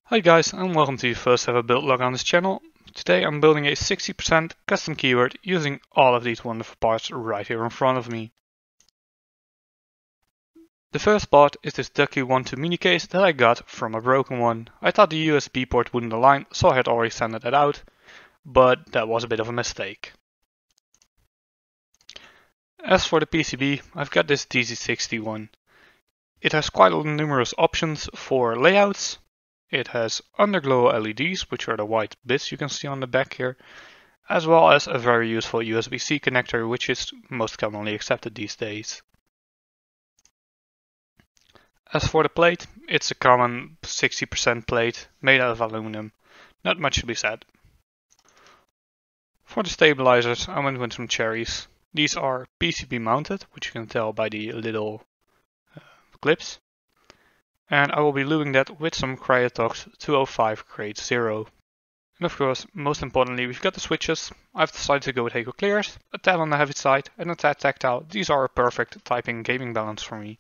Hi guys, and welcome to your first ever build log on this channel. Today I'm building a 60% custom keyword using all of these wonderful parts right here in front of me. The first part is this Ducky 1.2 mini case that I got from a broken one. I thought the USB port wouldn't align, so I had already sent it out, but that was a bit of a mistake. As for the PCB, I've got this DC61. It has quite numerous options for layouts. It has underglow LEDs, which are the white bits you can see on the back here, as well as a very useful USB-C connector, which is most commonly accepted these days. As for the plate, it's a common 60% plate made out of aluminum. Not much to be said. For the stabilizers, I went with some cherries. These are PCB mounted, which you can tell by the little clips. And I will be luing that with some Cryotox 205 grade 0. And of course, most importantly, we've got the switches. I've decided to go with Hakon Clears, a tad on the heavy side and a tad tactile. These are a perfect typing gaming balance for me.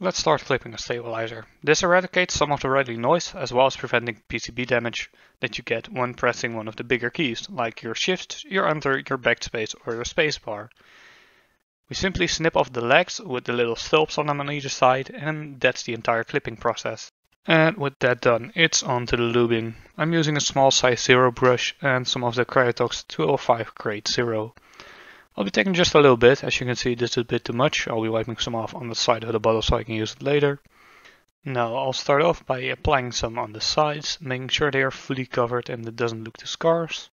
Let's start clipping a stabilizer. This eradicates some of the rattling noise as well as preventing PCB damage that you get when pressing one of the bigger keys, like your shift, your enter, your backspace or your spacebar. We simply snip off the legs with the little stulps on them on either side, and that's the entire clipping process. And with that done, it's on to the lubing. I'm using a small size 0 brush and some of the Cryotox 205 grade 0. I'll be taking just a little bit. As you can see, this is a bit too much. I'll be wiping some off on the side of the bottle so I can use it later. Now I'll start off by applying some on the sides, making sure they are fully covered and it doesn't look too scarce.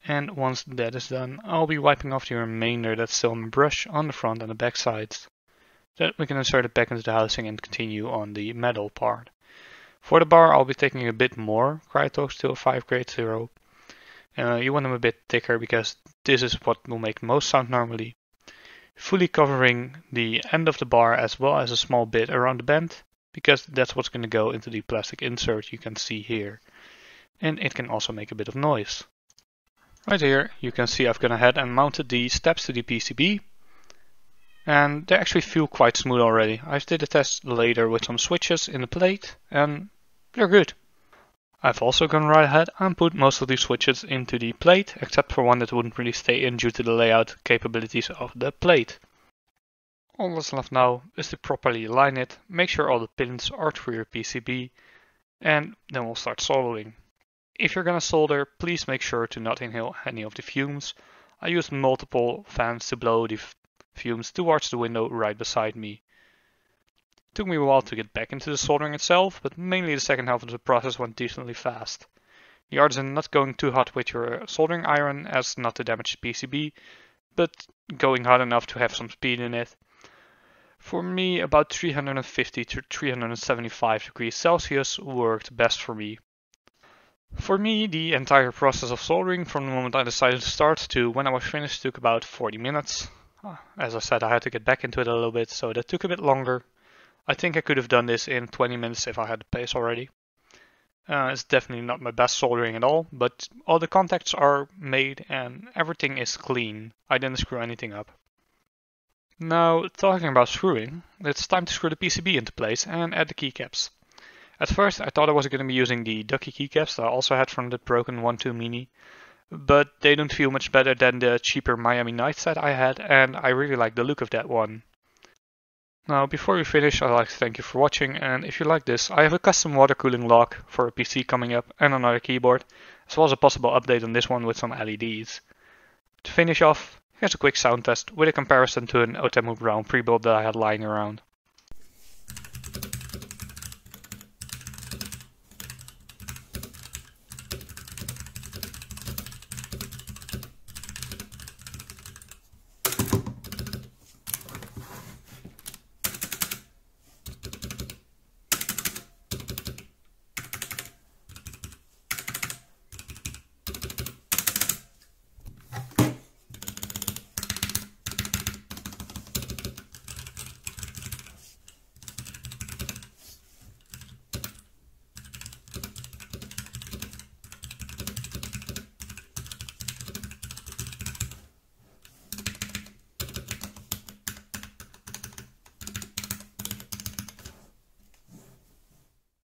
And once that is done, I'll be wiping off the remainder that's still on the brush on the front and the back sides. Then we can insert it back into the housing and continue on the metal part. For the bar, I'll be taking a bit more Cryotox 205 grade 0. You want them a bit thicker because this is what will make most sound normally. Fully covering the end of the bar as well as a small bit around the bend, because that's what's going to go into the plastic insert you can see here. And it can also make a bit of noise. Right here you can see I've gone ahead and mounted the steps to the PCB, and they actually feel quite smooth already. I did a test later with some switches in the plate and they're good. I've also gone right ahead and put most of these switches into the plate, except for one that wouldn't really stay in due to the layout capabilities of the plate. All that's left now is to properly align it, make sure all the pins are through your PCB, and then we'll start soldering. If you're gonna solder, please make sure to not inhale any of the fumes. I used multiple fans to blow the fumes towards the window right beside me. It took me a while to get back into the soldering itself, but mainly the second half of the process went decently fast. The art is in not going too hot with your soldering iron as not to damage the PCB, but going hot enough to have some speed in it. For me, about 350 to 375 degrees Celsius worked best for me. For me, the entire process of soldering from the moment I decided to start to when I was finished took about 40 minutes. As I said, I had to get back into it a little bit, so that took a bit longer. I think I could have done this in 20 minutes if I had the pace already. It's definitely not my best soldering at all, but all the contacts are made and everything is clean. I didn't screw anything up. Now, talking about screwing, it's time to screw the PCB into place and add the keycaps. At first I thought I was going to be using the Ducky keycaps that I also had from the broken 1.2 mini, but they don't feel much better than the cheaper Miami Nights that I had, and I really like the look of that one. Now before we finish, I'd like to thank you for watching, and if you like this, I have a custom water cooling lock for a PC coming up and another keyboard, as well as a possible update on this one with some LEDs. To finish off, here's a quick sound test with a comparison to an Otemu Brown pre-build that I had lying around.